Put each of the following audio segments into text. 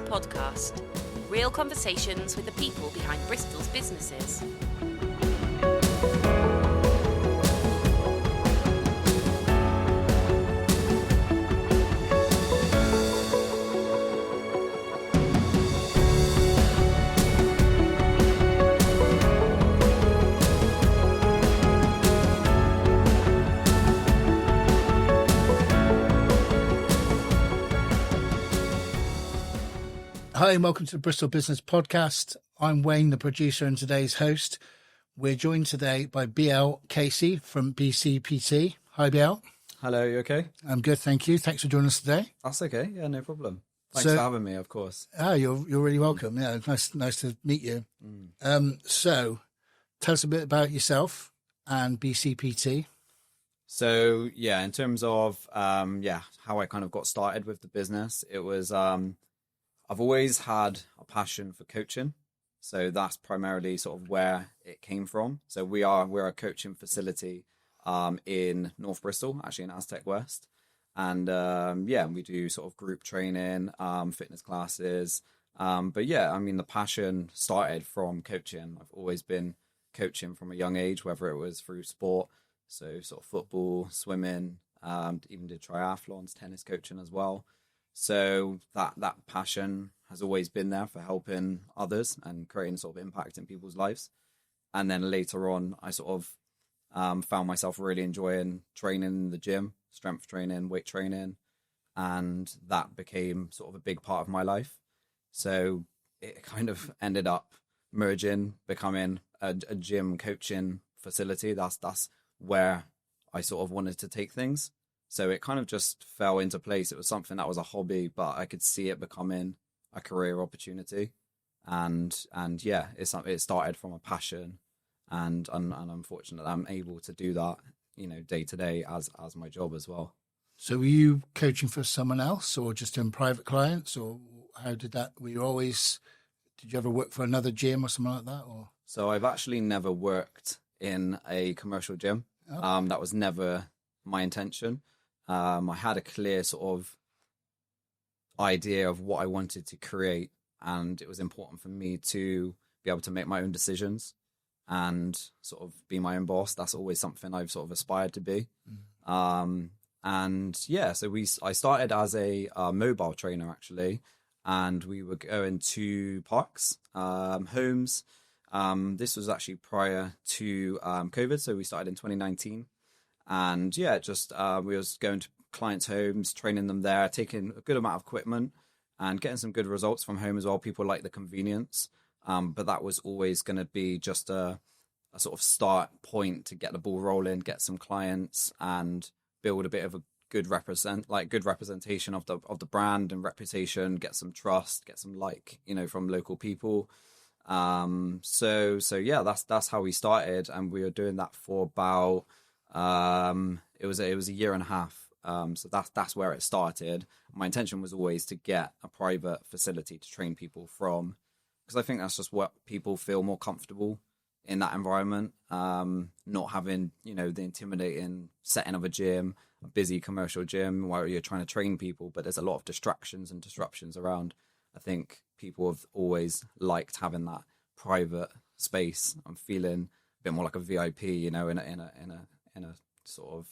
Podcast. Real conversations with the people behind Bristol's businesses. Hi and welcome to the Bristol Business Podcast. I'm Wayne, the producer and today's host. We're joined today by Biel Casey from BCPT. Hi, Biel. Hello, you okay? I'm good, thank you. Thanks for joining us today. That's okay. Yeah, no problem. Thanks for having me, of course. You're really welcome. Yeah, nice to meet you. So, tell us a bit about yourself and BCPT. So, yeah, in terms of how I kind of got started with the business, it was I've always had a passion for coaching. So that's primarily sort of where it came from. So we're a coaching facility in North Bristol, actually in Aztec West. And we do sort of group training, fitness classes. But yeah, I mean, the passion started from coaching. I've always been coaching from a young age, whether it was through sport, so sort of football, swimming, even did triathlons, tennis coaching as well. So that passion has always been there for helping others and creating sort of impact in people's lives. And then later on, I sort of found myself really enjoying training in the gym, strength training, weight training, and that became sort of a big part of my life. So it kind of ended up merging, becoming a gym coaching facility. That's where I sort of wanted to take things. So it kind of just fell into place. It was something that was a hobby, but I could see it becoming a career opportunity. And yeah, it started from a passion, and I'm fortunate that I'm able to do that, day to day as my job as well. So were you coaching for someone else or just in private clients, or how did that, did you ever work for another gym or something like that? Or? So I've actually never worked in a commercial gym. Oh. That was never my intention. I had a clear sort of idea of what I wanted to create, and it was important for me to be able to make my own decisions and sort of be my own boss. That's always something I've sort of aspired to be. So I started as a mobile trainer actually, and we were going to parks, homes. This was actually prior to COVID, so we started in 2019. And yeah, we was going to clients' homes, training them there, taking a good amount of equipment and getting some good results from home as well. People like the convenience. But that was always going to be just a sort of start point to get the ball rolling, get some clients and build a bit of a good representation of the brand and reputation, get some trust, get some from local people. So yeah, that's how we started, and we were doing that for about it was a year and a half. So that's where it started. My intention was always to get a private facility to train people from, because I think that's just what people feel more comfortable in that environment. Not having, the intimidating setting of a gym, a busy commercial gym where you're trying to train people, but there's a lot of distractions and disruptions around. I think people have always liked having that private space. I'm feeling a bit more like a VIP, in a sort of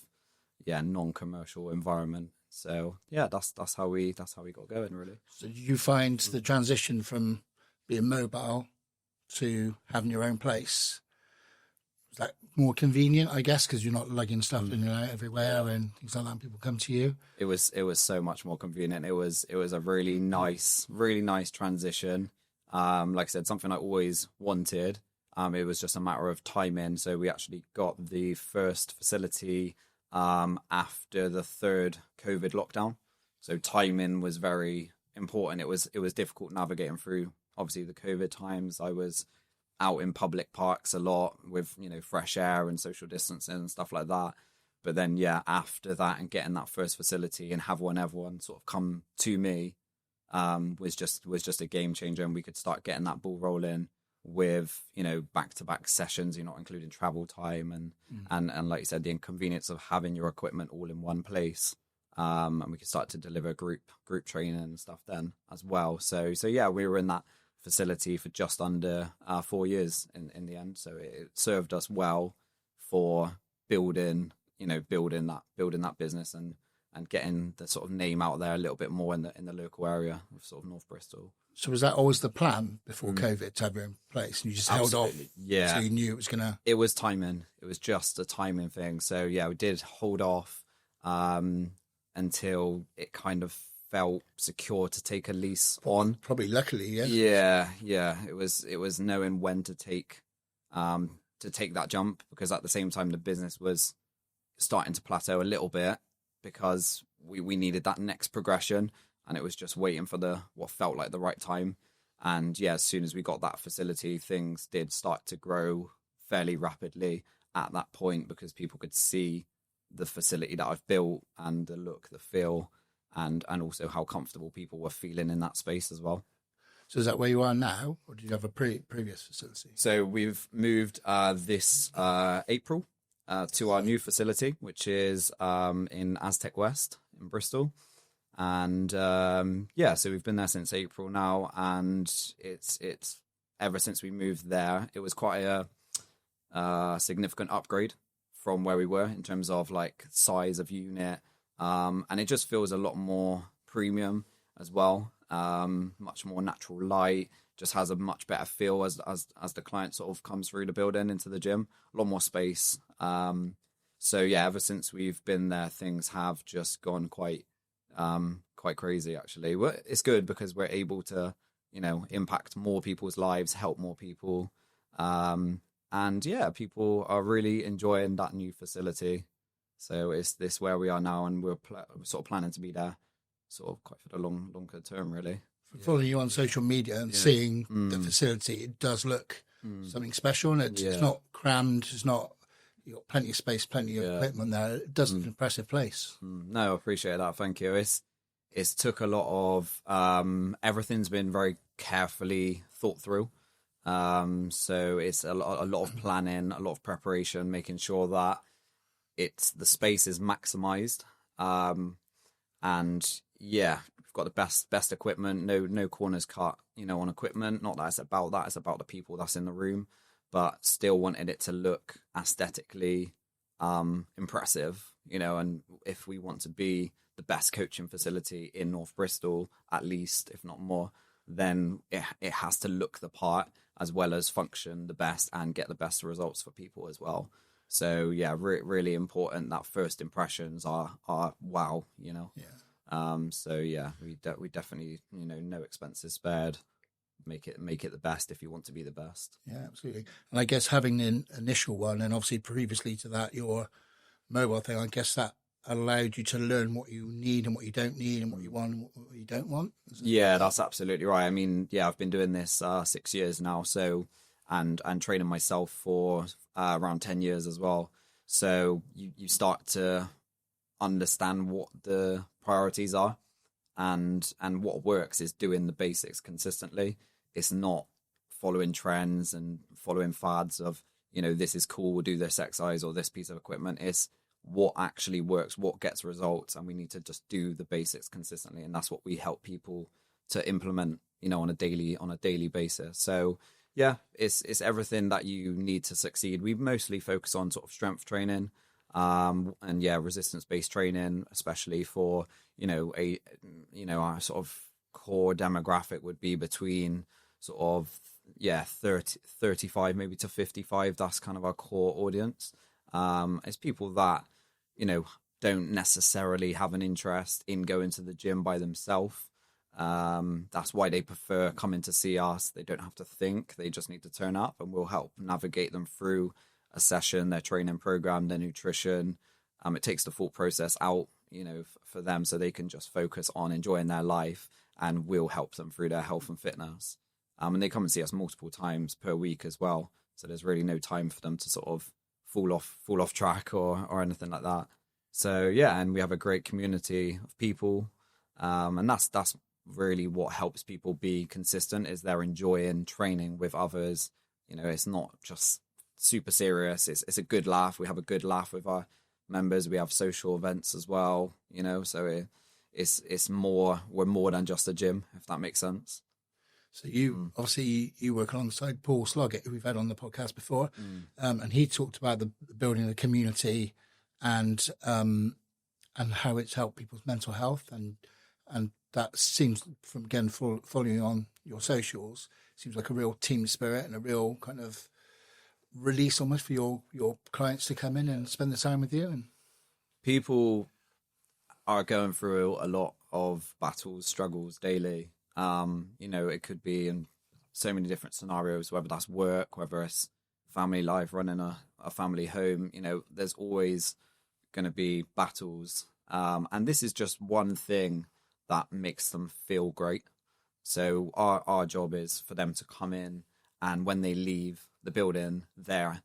non-commercial environment. So yeah, that's how we got going, really. So did you find the transition from being mobile to having your own place, was that more convenient, I guess, because you're not lugging stuff in and out everywhere and things like that, and people come to you? It was so much more convenient. It was a really nice transition. Like I said, something I always wanted. It was just a matter of timing. So we actually got the first facility after the third COVID lockdown. So timing was very important. It was difficult navigating through, obviously, the COVID times. I was out in public parks a lot with, fresh air and social distancing and stuff like that. But then, after that and getting that first facility and having everyone sort of come to me was just a game changer, and we could start getting that ball rolling with back-to-back sessions, not including travel time and like you said, the inconvenience of having your equipment all in one place And we could start to deliver group training and stuff then as well. So yeah, we were in that facility for just under 4 years in the end. So it served us well for building that business and getting the sort of name out there a little bit more in the local area of sort of North Bristol. So was that always the plan before COVID to have your own place, and you just held off? Yeah. So you knew it was gonna. It was timing. It was just a timing thing. So yeah, we did hold off until it kind of felt secure to take a lease on. Probably luckily, yeah. Yeah. It was knowing when to take that jump, because at the same time the business was starting to plateau a little bit because we needed that next progression, and it was just waiting for what felt like the right time. And yeah, as soon as we got that facility, things did start to grow fairly rapidly at that point, because people could see the facility that I've built and the look, the feel, and also how comfortable people were feeling in that space as well. So is that where you are now, or did you have a previous facility? So we've moved this April to our new facility, which is in Aztec West in Bristol. And so we've been there since April now, and it's ever since we moved there, it was quite a significant upgrade from where we were in terms of like size of unit, and it just feels a lot more premium as well. Much more natural light, just has a much better feel as the client sort of comes through the building into the gym. A lot more space. So yeah, ever since we've been there, things have just gone quite crazy actually. It's good because we're able to, impact more people's lives, help more people. And yeah, people are really enjoying that new facility. So it's this where we are now, and we're sort of planning to be there sort of quite for the longer term, really. Following you on social media and seeing the facility, it does look something special, and it's not crammed. It's not, you've got plenty of space, plenty of equipment there. It does look an impressive place. No, I appreciate that. Thank you. It's took a lot of everything's been very carefully thought through. So it's a lot of planning, a lot of preparation, making sure that the space is maximized. And yeah, we've got the best equipment, no corners cut, on equipment. Not that it's about that, it's about the people that's in the room, but still wanted it to look aesthetically impressive, and if we want to be the best coaching facility in North Bristol, at least, if not more, then it has to look the part as well as function the best and get the best results for people as well. So yeah, really important that first impressions are wow, Yeah. So yeah, we definitely, no expenses spared. Make it the best if you want to be the best. Yeah, absolutely. And I guess having an initial one, and obviously previously to that, your mobile thing, I guess that allowed you to learn what you need and what you don't need, and what you want and what you don't want. Yeah, that's absolutely right. I mean, yeah, I've been doing this 6 years now, so and training myself for around 10 years as well. So you start to understand what the priorities are, and what works is doing the basics consistently. It's not following trends and following fads of, this is cool, we'll do this exercise or this piece of equipment. It's what actually works, what gets results, and we need to just do the basics consistently. And that's what we help people to implement, on a daily basis. So yeah, it's everything that you need to succeed. We mostly focus on sort of strength training, and yeah, resistance-based training, especially for, our sort of core demographic would be between sort of, 35 maybe to 55. That's kind of our core audience. It's people that, don't necessarily have an interest in going to the gym by themselves. That's why they prefer coming to see us. They don't have to think, they just need to turn up, and we'll help navigate them through a session, their training program, their nutrition. It takes the full process out, for them, so they can just focus on enjoying their life, and we'll help them through their health and fitness. And they come and see us multiple times per week as well. So there's really no time for them to sort of fall off track or anything like that. So yeah, and we have a great community of people. And that's really what helps people be consistent, is they're enjoying training with others. It's not just super serious. It's a good laugh. We have a good laugh with our members. We have social events as well, you know, so it's more, we're more than just a gym, if that makes sense. So you obviously you work alongside Paul Sloggett, who we've had on the podcast before, and he talked about the building the community and how it's helped people's mental health, and that seems, from again following on your socials, seems like a real team spirit and a real kind of release almost for your clients to come in and spend the time with you. And people are going through a lot of battles, struggles daily. You know, it could be in so many different scenarios, whether that's work, whether it's family life, running a family home. You know, there's always going to be battles. And this is just one thing that makes them feel great. So our job is for them to come in, and when they leave the building, they're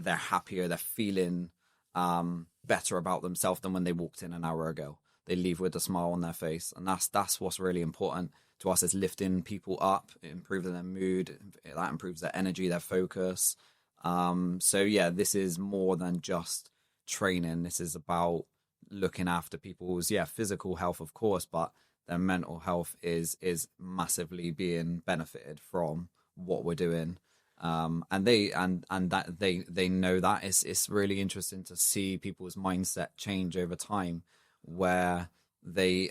happier, they're feeling better about themselves than when they walked in an hour ago. They leave with a smile on their face, and that's what's really important to us, is lifting people up, improving their mood. That improves their energy, their focus. So yeah, this is more than just training. This is about looking after people's physical health, of course, but their mental health is massively being benefited from what we're doing. And they know that. It's really interesting to see people's mindset change over time, where they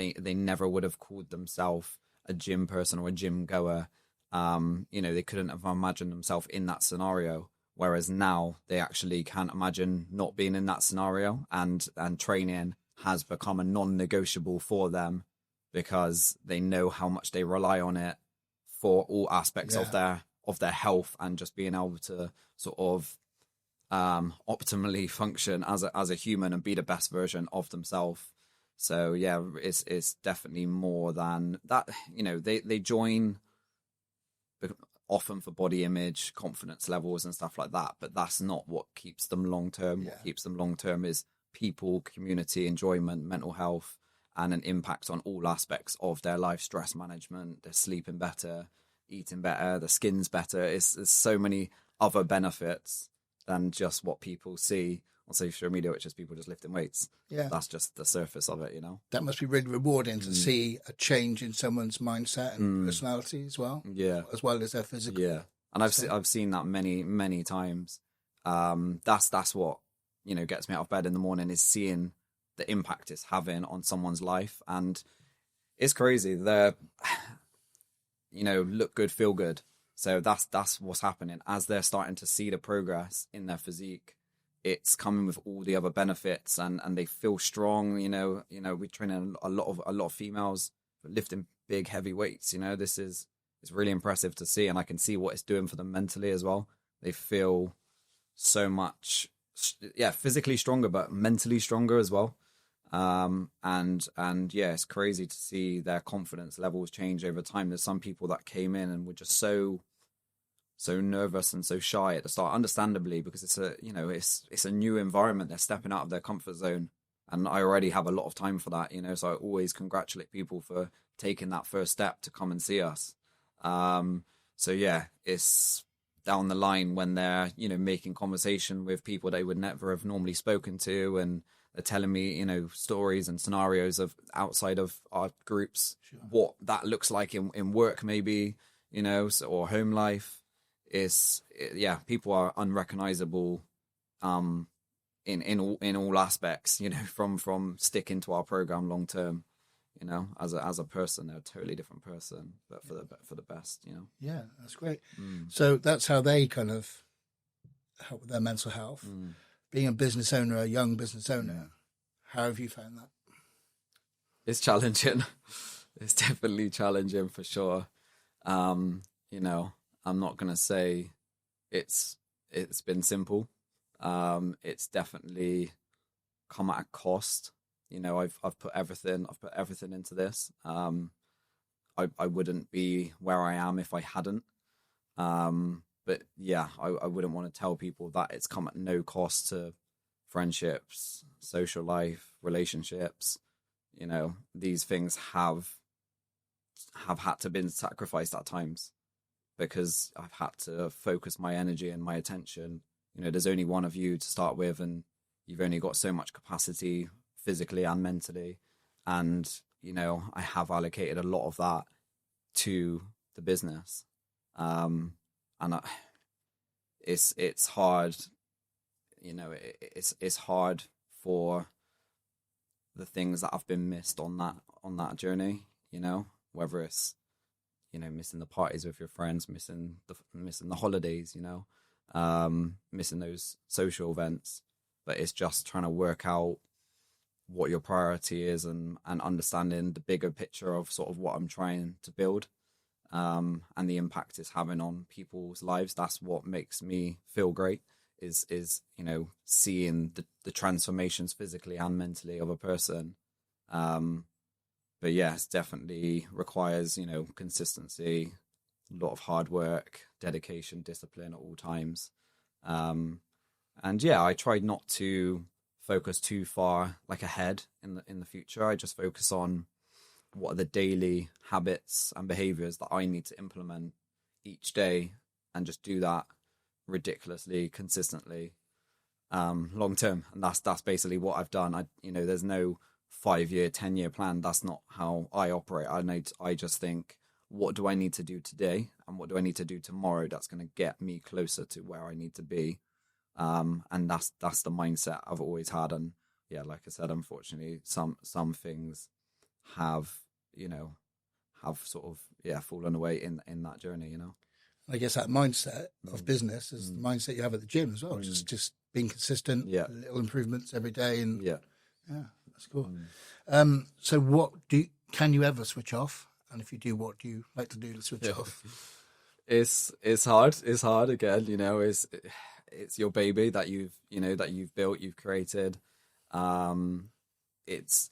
never would have called themselves a gym person or a gym goer. You know, they couldn't have imagined themselves in that scenario, whereas now they actually can't imagine not being in that scenario, and training has become a non-negotiable for them, because they know how much they rely on it for all aspects of their health, and just being able to sort of optimally function as a human and be the best version of themselves. So yeah, it's definitely more than that. You know, they join often for body image, confidence levels and stuff like that, but that's not what keeps them long term. What keeps them long term is people, community, enjoyment, mental health, and an impact on all aspects of their life: stress management, they're sleeping better, eating better, the skin's better. There's so many other benefits than just what people see on social media, which is people just lifting weights. Yeah, that's just the surface of it, you know. That must be really rewarding to see a change in someone's mindset and personality as well. Yeah, as well as their physical. Yeah, and I've seen that many times. That's what, you know, gets me out of bed in the morning, is seeing the impact it's having on someone's life. And it's crazy. They're, you know, look good, feel good. So that's what's happening as they're starting to see the progress in their physique. It's coming with all the other benefits, and they feel strong. You know, we train a lot of females lifting big, heavy weights. You know, it's really impressive to see, and I can see what it's doing for them mentally as well. They feel so much, physically stronger, but mentally stronger as well. And it's crazy to see their confidence levels change over time. There's some people that came in and were just so nervous and so shy at the start, understandably, because it's a new environment. They're stepping out of their comfort zone, and I already have a lot of time for that, you know. So I always congratulate people for taking that first step to come and see us. So yeah, it's down the line when they're, you know, making conversation with people they would never have normally spoken to, and they're telling me, you know, stories and scenarios of outside of our groups, what that looks like in work, maybe, you know, or home life. People are unrecognizable in all aspects, you know, from sticking to our program long term. You know, as a person, they're a totally different person, but for the best, you know. Yeah, that's great. So that's how they kind of help with their mental health. Being a business owner, a young business owner, how have you found that? It's challenging. It's definitely challenging for sure. You know, I'm not gonna say it's been simple. It's definitely come at a cost. You know, I've put everything into this. I wouldn't be where I am if I hadn't. But yeah, I wouldn't want to tell people that it's come at no cost to friendships, social life, relationships. You know, these things have had to been sacrificed at times, because I've had to focus my energy and my attention. You know, there's only one of you to start with, and you've only got so much capacity physically and mentally. And, you know, I have allocated a lot of that to the business. It's hard, you know, it's hard for the things that have been missed on that journey, you know, whether it's, you know, missing the parties with your friends, missing the holidays, you know, missing those social events. But it's just trying to work out what your priority is and understanding the bigger picture of sort of what I'm trying to build, and the impact it's having on people's lives. That's what makes me feel great, is you know, seeing the transformations physically and mentally of a person. But yes, definitely requires, you know, consistency, a lot of hard work, dedication, discipline at all times. And yeah, I tried not to focus too far like ahead in the future. I just focus on what are the daily habits and behaviors that I need to implement each day, and just do that ridiculously consistently, long term. And that's basically what I've done. You know, there's no 5-year, 10-year plan. That's not how I operate. I just think, what do I need to do today, and what do I need to do tomorrow that's going to get me closer to where I need to be. And that's the mindset I've always had. And yeah, like I said, unfortunately, some things have, you know, have sort of fallen away in that journey, you know. I guess that mindset of business is the mindset you have at the gym as well. Just being consistent, little improvements every day, and yeah, that's cool. So can you ever switch off? And if you do, what do you like to do to switch off? It's hard. It's hard again, you know. It's your baby that you've built, you've created. It's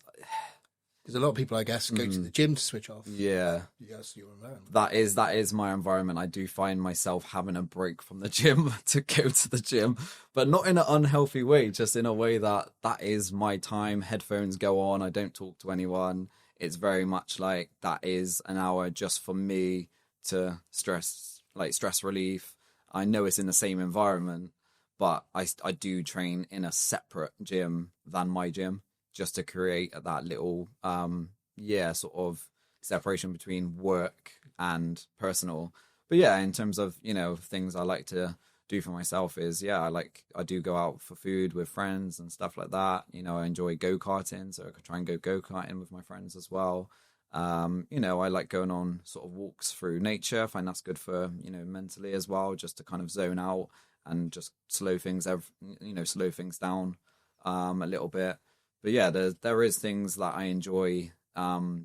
because a lot of people, I guess, go to the gym to switch off. Yeah, yes, your environment. That is my environment. I do find myself having a break from the gym to go to the gym, but not in an unhealthy way. Just in a way that is my time. Headphones go on. I don't talk to anyone. It's very much like that is an hour just for me to stress relief. I know it's in the same environment, but I do train in a separate gym than my gym, just to create that little, sort of separation between work and personal. But yeah, in terms of, you know, things I like to do for myself is, I do go out for food with friends and stuff like that. You know, I enjoy go-karting, so I could try and go go-karting with my friends as well. You know, I like going on sort of walks through nature. I find that's good for, you know, mentally as well, just to kind of zone out and just slow things down a little bit. But yeah, there is things that I enjoy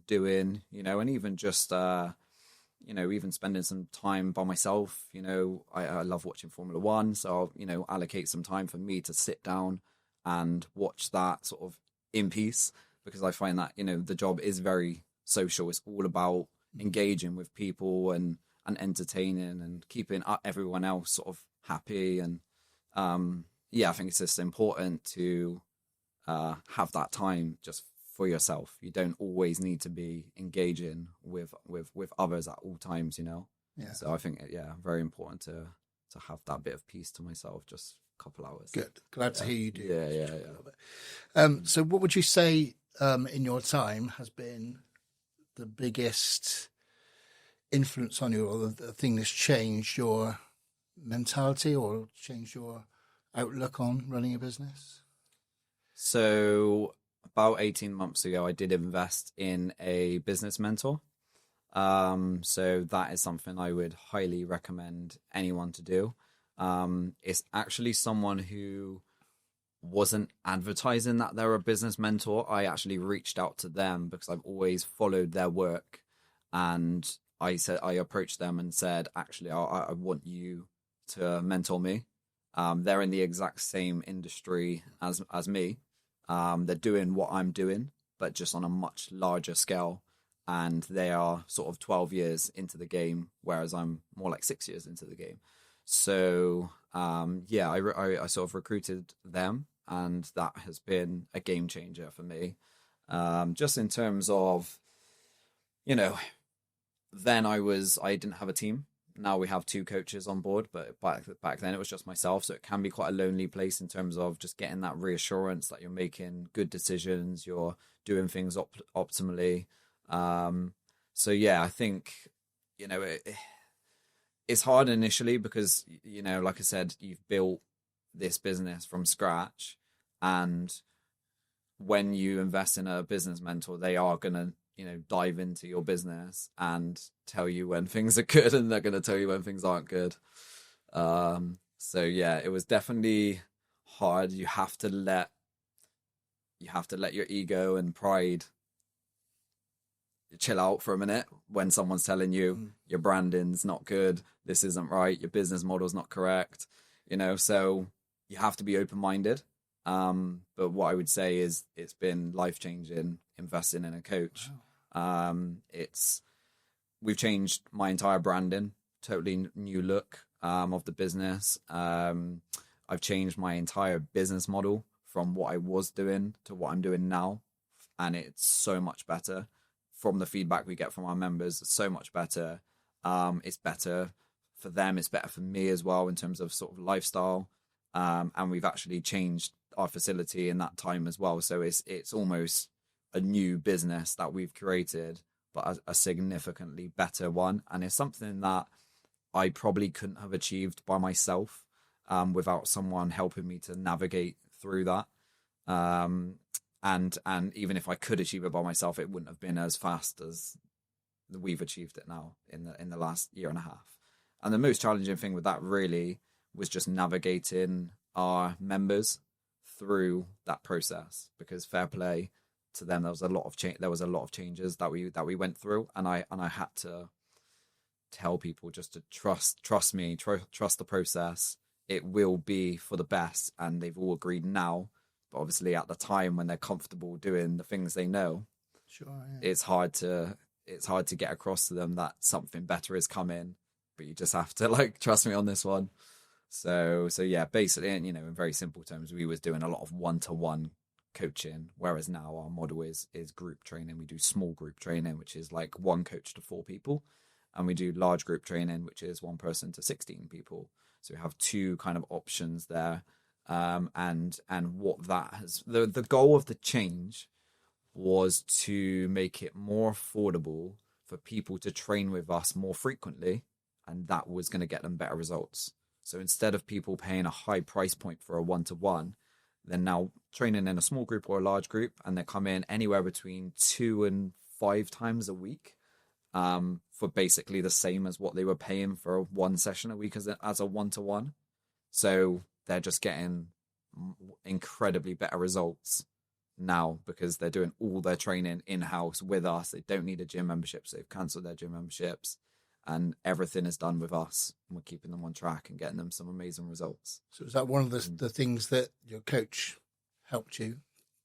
doing, you know, and even just you know, even spending some time by myself. You know, I love watching Formula One, so I'll, you know, allocate some time for me to sit down and watch that sort of in peace, because I find that, you know, the job is very social. It's all about engaging with people and entertaining and keeping everyone else sort of happy. And I think it's just important to have that time just for yourself. You don't always need to be engaging with others at all times, you know. Yeah. So I think very important to have that bit of peace to myself, just a couple hours. Good. Glad to hear you do. Yeah. So what would you say in your time has been the biggest influence on you, or the thing that's changed your mentality or changed your outlook on running a business? So about 18 months ago, I did invest in a business mentor. So that is something I would highly recommend anyone to do. It's actually someone who wasn't advertising that they're a business mentor. I actually reached out to them because I've always followed their work, and I approached them and said, actually, I want you to mentor me. They're in the exact same industry as me. They're doing what I'm doing, but just on a much larger scale. And they are sort of 12 years into the game, whereas I'm more like 6 years into the game. So, I sort of recruited them, and that has been a game changer for me. Just in terms of, you know, then I didn't have a team. now we have 2 coaches on board, but back then it was just myself. So it can be quite a lonely place in terms of just getting that reassurance that you're making good decisions, you're doing things optimally. So yeah, I think, it's hard initially because, like I said, you've built this business from scratch, and when you invest in a business mentor, they are going to, dive into your business and tell you when things are good, and they're going to tell you when things aren't good. So yeah, it was definitely hard. You have to let your ego and pride chill out for a minute when someone's telling you your branding's not good, this isn't right, your business model's not correct, so you have to be open-minded. But what I would say is it's been life-changing investing in a coach. Wow. We've changed my entire branding, totally new look of the business. I've changed my entire business model from what I was doing to what I'm doing now, and it's so much better. From the feedback we get from our members, it's so much better. It's better for them, it's better for me as well in terms of sort of lifestyle. And we've actually changed our facility in that time as well. So it's almost a new business that we've created, but a significantly better one. And it's something that I probably couldn't have achieved by myself without someone helping me to navigate through that. And even if I could achieve it by myself, it wouldn't have been as fast as we've achieved it now in the last year and a half. And the most challenging thing with that really was just navigating our members through that process, because fair play to them, there was a lot of changes that we went through, and I had to tell people just to trust me, trust the process. It will be for the best, and they've all agreed now. But obviously, at the time when they're comfortable doing the things they know, sure, yeah. it's hard to get across to them that something better is coming. But you just have to trust me on this one. So yeah, basically, and in very simple terms, we was doing a lot of one-to-one coaching, whereas now our model is group training. We do small group training, which is like 1 coach to 4 people, and we do large group training, which is 1 person to 16 people. So we have 2 kind of options there. And what that has, the goal of the change was to make it more affordable for people to train with us more frequently, and that was going to get them better results. So instead of people paying a high price point for a 1-to-1, they're now training in a small group or a large group, and they come in anywhere between 2 and 5 times a week, for basically the same as what they were paying for 1 session a week as a 1-to-1. So they're just getting incredibly better results now because they're doing all their training in-house with us. They don't need a gym membership, so they've cancelled their gym memberships, and everything is done with us, and we're keeping them on track and getting them some amazing results. So is that one of the things that your coach helped you?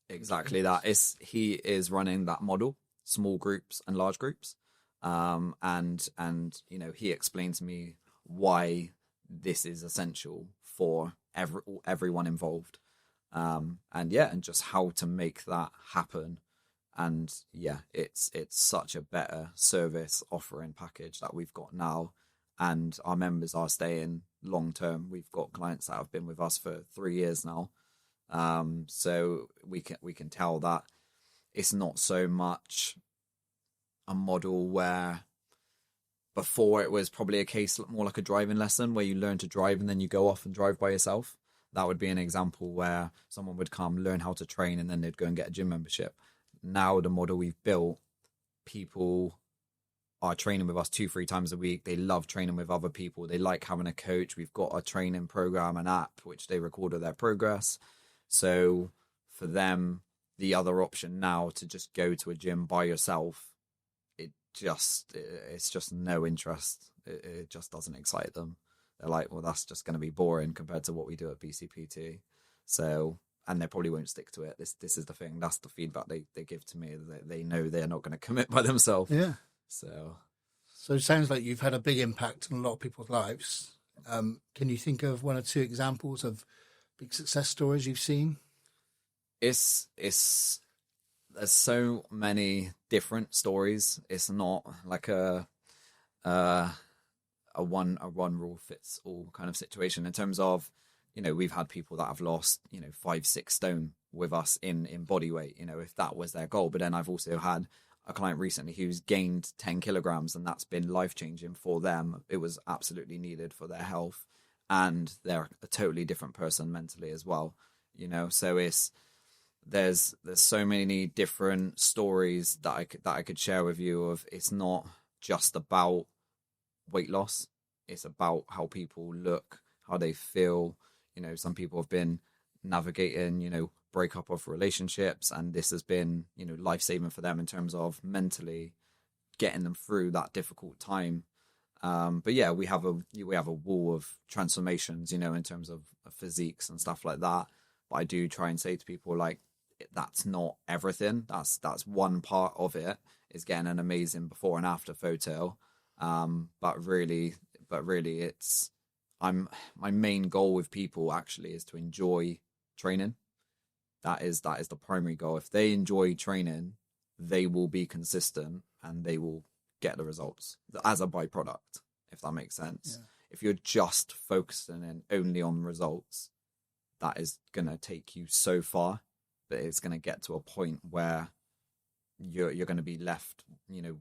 Exactly that. He is running that model, small groups and large groups. And he explained to me why this is essential for everyone involved. And just how to make that happen. And yeah, it's such a better service offering package that we've got now, and our members are staying long term. We've got clients that have been with us for 3 years now. So we can tell that it's not so much a model where before it was probably a case more like a driving lesson where you learn to drive and then you go off and drive by yourself. That would be an example where someone would come, learn how to train, and then they'd go and get a gym membership. Now the model we've built, people are training with us 2-3 times a week. They love training with other people. They like having a coach. We've got a training program, an app, which they record their progress. So for them, the other option now to just go to a gym by yourself, it's just no interest. It just doesn't excite them. They're like, well, that's just going to be boring compared to what we do at BCPT. So, and they probably won't stick to it. This is the thing. That's the feedback they give to me. They know they're not going to commit by themselves. Yeah. So it sounds like you've had a big impact on a lot of people's lives. Can you think of 1 or 2 examples of big success stories you've seen? There's so many different stories. It's not like a a one rule fits all kind of situation in terms of, we've had people that have lost, 5-6 stone with us in body weight, if that was their goal. But then I've also had a client recently who's gained 10 kilograms, and that's been life-changing for them. It was absolutely needed for their health, and they're a totally different person mentally as well, so there's so many different stories that I could share with you of, it's not just about weight loss, it's about how people look, how they feel. Some people have been navigating, breakup of relationships, and this has been, life-saving for them in terms of mentally getting them through that difficult time. But yeah, we have a wall of transformations, in terms of physiques and stuff like that. But I do try and say to people, like, that's not everything. That's one part of it, is getting an amazing before and after photo. But really it's, my main goal with people actually is to enjoy training. That is the primary goal. If they enjoy training, they will be consistent and they will get the results as a byproduct, if that makes sense. Yeah. If you're just focusing in only on results, that is going to take you so far, but it's going to get to a point where you're going to be left,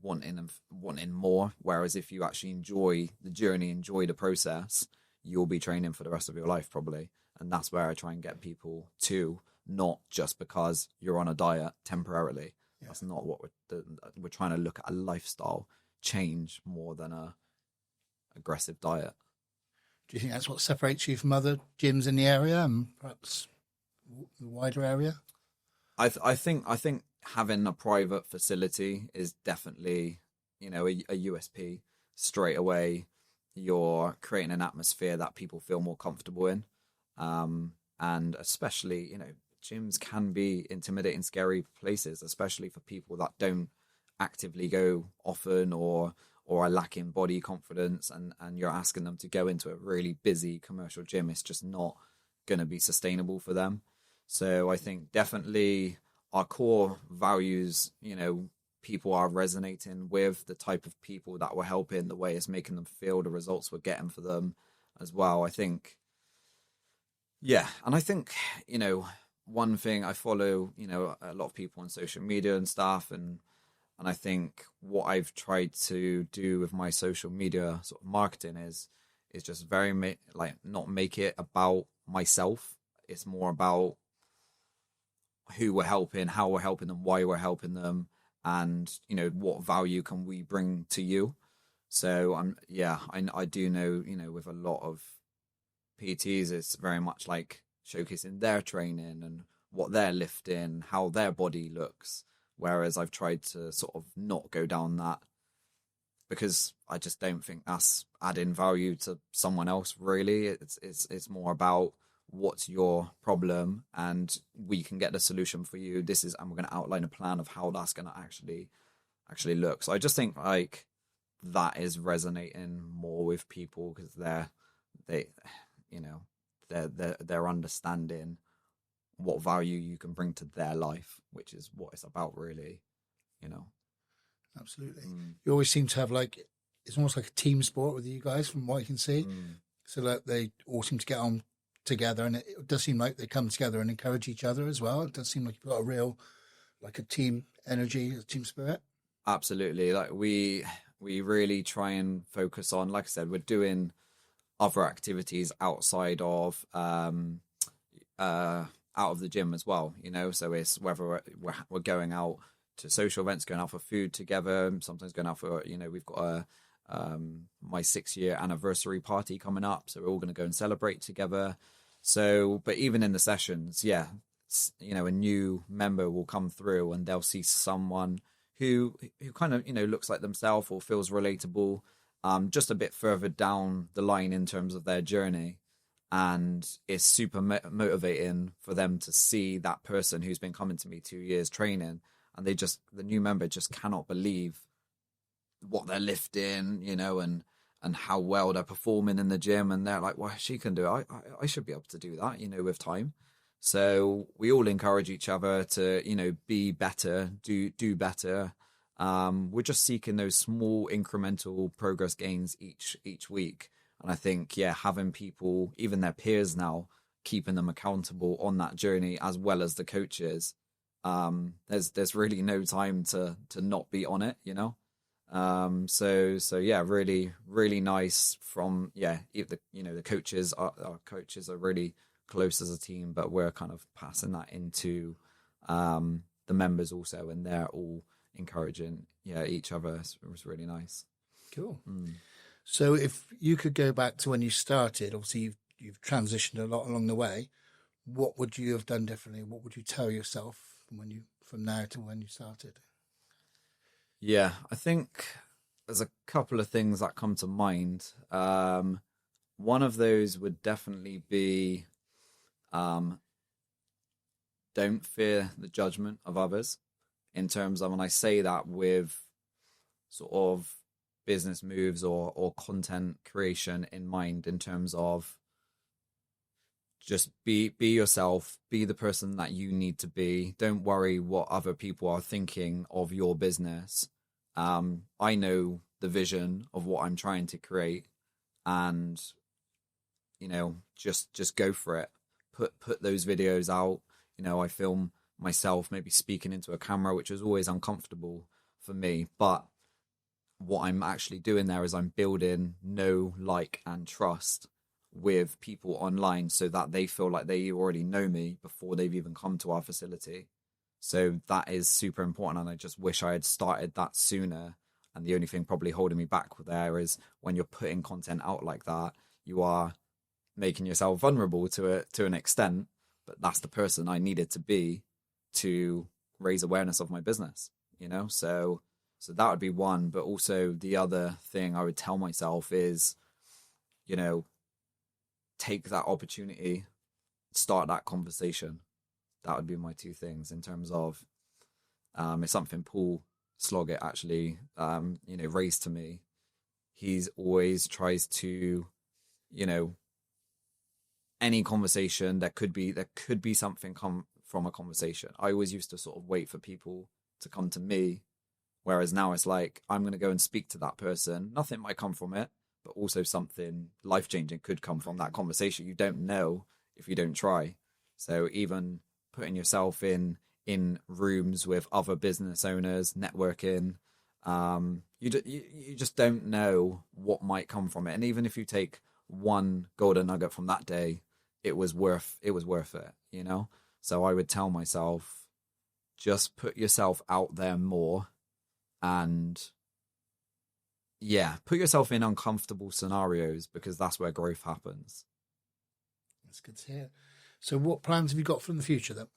wanting more. Whereas if you actually enjoy the journey, enjoy the process, you'll be training for the rest of your life probably. And that's where I try and get people to, not just because you're on a diet temporarily. Yeah. That's not what we're trying to look at, a lifestyle change more than a aggressive diet. Do you think that's what separates you from other gyms in the area and perhaps the wider area? I think having a private facility is definitely, a USP. Straight away, you're creating an atmosphere that people feel more comfortable in. And especially, gyms can be intimidating, scary places, especially for people that don't actively go often or are lacking body confidence, and you're asking them to go into a really busy commercial gym. It's just not going to be sustainable for them. So I think definitely our core values, people are resonating with the type of people that we're helping, the way it's making them feel, the results we're getting for them as well. I think, yeah. And I think, one thing I follow, a lot of people on social media and stuff. And I think what I've tried to do with my social media sort of marketing is just very, not make it about myself. It's more about who we're helping, how we're helping them, why we're helping them, and, what value can we bring to you. So I do know, with a lot of PTs, it's very much like showcasing their training and what they're lifting, how their body looks. Whereas I've tried to sort of not go down that, because I just don't think that's adding value to someone else, really. It's more about what's your problem, and we can get the solution for you. And we're going to outline a plan of how that's going to actually look. So I just think like that is resonating more with people, because they're understanding what value you can bring to their life, which is what it's about, really. Absolutely. You always seem to have it's almost like a team sport with you guys, from what I can see. So that they all seem to get on together, and it does seem like they come together and encourage each other as well. It does seem like you've got a real, a team energy, a team spirit. Absolutely. We really try and focus on, like I said, we're doing other activities outside of out of the gym as well, so it's whether we're going out to social events, going out for food together, sometimes going out for, we've got my 6-year anniversary party coming up, so we're all going to go and celebrate together. So, but even in the sessions, a new member will come through and they'll see someone who kind of, looks like themselves or feels relatable, just a bit further down the line in terms of their journey. And it's super motivating for them to see that person who's been coming to me 2 years training, and the new member just cannot believe what they're lifting, and how well they're performing in the gym. And they're like, well, she can do it. I should be able to do that, with time. So we all encourage each other to, be better, do better. we're just seeking those small incremental progress gains each week. And I think, yeah, having people, even their peers now, keeping them accountable on that journey, as well as the coaches, there's really no time to not be on it, you know. So yeah, really, really nice from, the coaches, our coaches are really close as a team, but we're kind of passing that into the members also, and they're all encouraging each other. It was really nice. Cool. So if you could go back to when you started, obviously you've transitioned a lot along the way, what would you have done differently? What would you tell yourself from now to when you started? Yeah, I think there's a couple of things that come to mind. One of those would definitely be don't fear the judgment of others, in terms of, and I say that with sort of business moves or content creation in mind, in terms of just be yourself, be the person that you need to be. Don't worry what other people are thinking of your business. I know the vision of what I'm trying to create, and just go for it. Put those videos out. I film myself maybe speaking into a camera, which is always uncomfortable for me, but what I'm actually doing there is I'm building know, like, and trust with people online, so that they feel like they already know me before they've even come to our facility. So that is super important, and I just wish I had started that sooner. And the only thing probably holding me back there is when you're putting content out like that, you are making yourself vulnerable to an extent, but that's the person I needed to be to raise awareness of my business, so that would be one. But also the other thing I would tell myself is, take that opportunity, start that conversation. That would be my two things, in terms of it's something Paul Sloggett actually raised to me. He's always tries to, any conversation, there could be something come from a conversation. I always used to sort of wait for people to come to me, whereas now it's like, I'm going to go and speak to that person. Nothing might come from it, but also something life-changing could come from that conversation. You don't know if you don't try. So even putting yourself in rooms with other business owners, networking, you just don't know what might come from it. And even if you take one golden nugget from that day, it was worth it, So I would tell myself, just put yourself out there more, and put yourself in uncomfortable scenarios, because that's where growth happens. That's good to hear. So what plans have you got for the future then?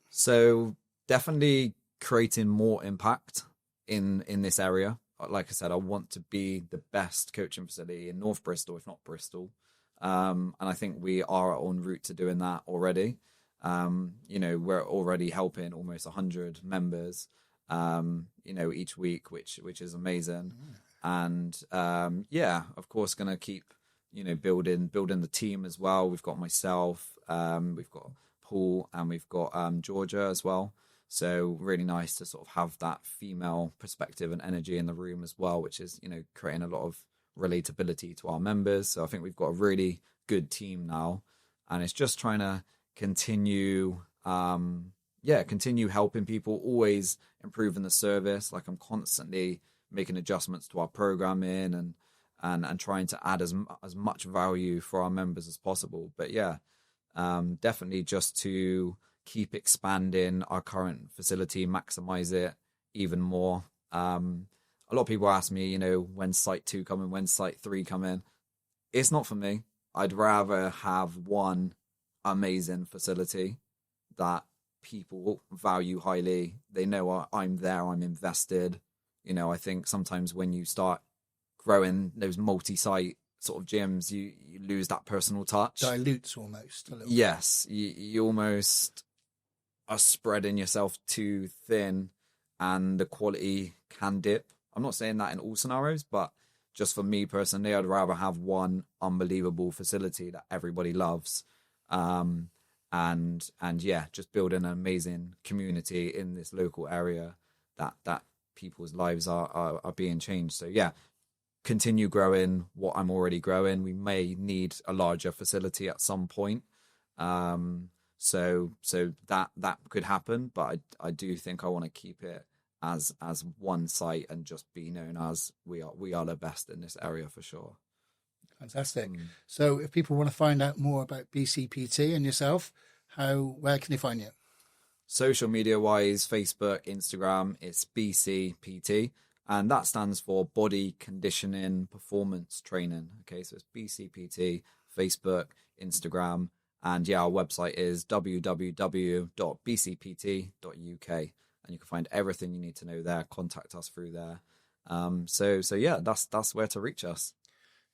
So definitely creating more impact in this area. Like I said, I want to be the best coaching facility in North Bristol, if not Bristol. And I think we are en route to doing that already. We're already helping almost 100 members, each week, which is amazing. And of course, going to keep, building the team as well. We've got myself, we've got Paul, and we've got Georgia as well. So really nice to sort of have that female perspective and energy in the room as well, which is, creating a lot of relatability to our members. So I think we've got a really good team now, and it's just trying to continue helping people, always improving the service. Like, I'm constantly making adjustments to our programming and trying to add as much value for our members as possible. But definitely just to keep expanding our current facility, maximize it even more. A lot of people ask me, when's site 2 coming, when's site 3 coming? It's not for me. I'd rather have one amazing facility that people value highly. They know I'm there, I'm invested. I think sometimes when you start growing those multi-site sort of gyms, you lose that personal touch. Dilutes almost a little bit. Yes, you almost are spreading yourself too thin, and the quality can dip. I'm not saying that in all scenarios, but just for me personally, I'd rather have one unbelievable facility that everybody loves. And just building an amazing community in this local area that people's lives are being changed. So yeah, continue growing what I'm already growing. We may need a larger facility at some point. So that could happen, but I do think I want to keep it as one site and just be known as we are the best in this area for sure. Fantastic. So if people want to find out more about BCPT and yourself, where can they find you? Social media wise, Facebook, Instagram, it's BCPT, and that stands for Body Conditioning Performance Training. Okay, so it's BCPT, Facebook, Instagram, and yeah, our website is www.bcpt.uk, and you can find everything you need to know there. Contact us through there. So yeah, that's where to reach us.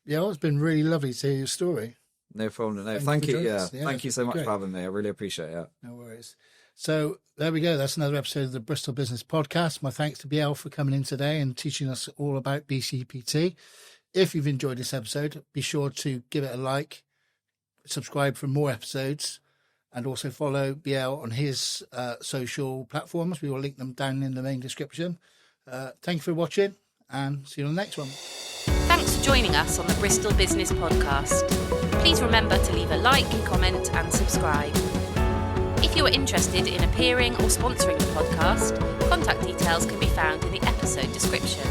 Yeah, it's been really lovely to hear your story. No problem. No, thank you. Yeah, yeah, thank you so much great for having me. I really appreciate it. No worries. So there we go. That's another episode of the Bristol Business Podcast. My thanks to Biel for coming in today and teaching us all about BCPT. If you've enjoyed this episode, be sure to give it a like, subscribe for more episodes, and also follow Biel on his social platforms. We will link them down in the main description. Thank you for watching, and see you on the next one. Thanks for joining us on the Bristol Business Podcast. Please remember to leave a like, comment and subscribe. If you are interested in appearing or sponsoring the podcast, contact details can be found in the episode description.